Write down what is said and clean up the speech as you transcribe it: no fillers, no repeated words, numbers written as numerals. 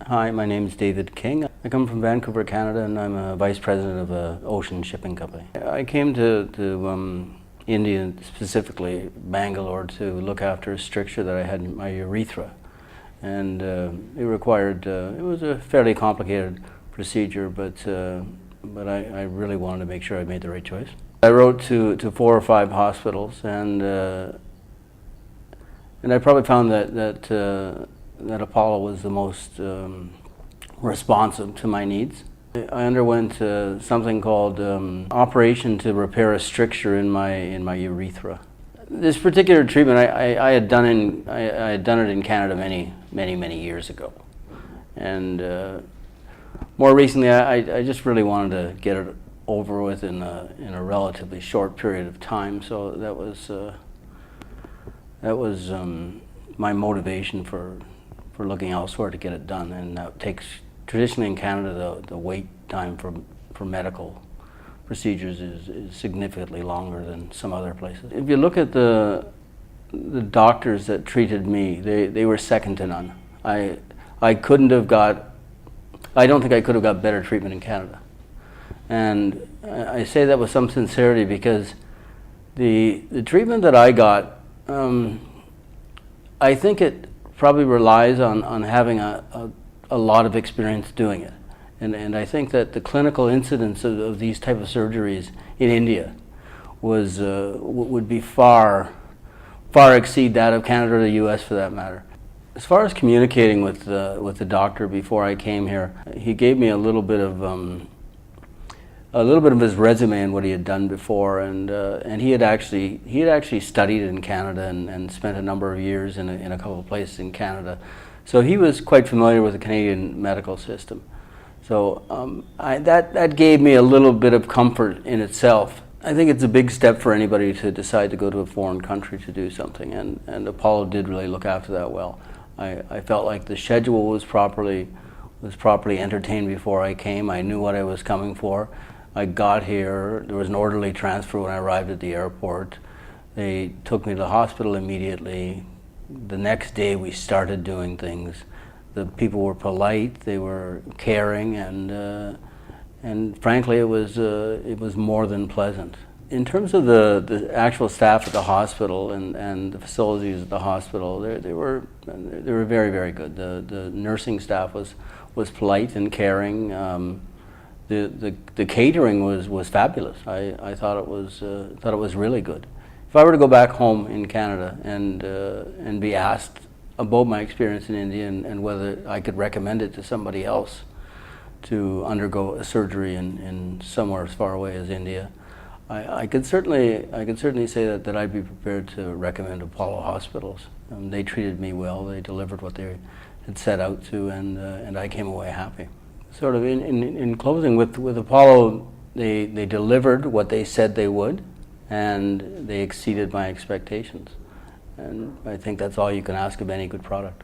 Hi, my name is David King. I come from Vancouver, Canada, and I'm a vice president of an ocean shipping company. I came to India, specifically Bangalore, to look after a stricture that I had in my urethra. And it required, it was a fairly complicated procedure, but I really wanted to make sure I made the right choice. I wrote to 4 or 5 hospitals, and I probably found that Apollo was the most responsive to my needs. I underwent something called operation to repair a stricture in my urethra. This particular treatment I had done it in Canada many years ago, and more recently I just really wanted to get it over with in a relatively short period of time. So that was my motivation for looking elsewhere to get it done. And that takes, traditionally in Canada, the wait time for medical procedures is significantly longer than some other places. If you look at the doctors that treated me, they were second to none. I don't think I could have got better treatment in Canada. And I say that with some sincerity because the treatment that I got, I think it probably relies on having a lot of experience doing it. And I think that the clinical incidence of these type of surgeries in India would be far exceed that of Canada or the US for that matter. As far as communicating with the doctor before I came here, he gave me a little bit of his resume and what he had done before, and he had actually studied in Canada and spent a number of years in a couple of places in Canada, so he was quite familiar with the Canadian medical system. So that gave me a little bit of comfort in itself. I think it's a big step for anybody to decide to go to a foreign country to do something, and Apollo did really look after that well. I felt like the schedule was properly entertained before I came. I knew what I was coming for. I got here, there was an orderly transfer when I arrived at the airport. They took me to the hospital immediately. The next day we started doing things. The people were polite, they were caring, and frankly it was more than pleasant. In terms of the actual staff at the hospital and the facilities at the hospital, they were very good. The nursing staff was polite and caring. The catering was fabulous. I thought it was really good. If I were to go back home in Canada and be asked about my experience in India and whether I could recommend it to somebody else to undergo a surgery in somewhere as far away as India, I could certainly say that I'd be prepared to recommend Apollo hospitals. They treated me well. They delivered what they had set out to, and I came away happy. Sort of in closing, with Apollo, they delivered what they said they would, and they exceeded my expectations. And I think that's all you can ask of any good product.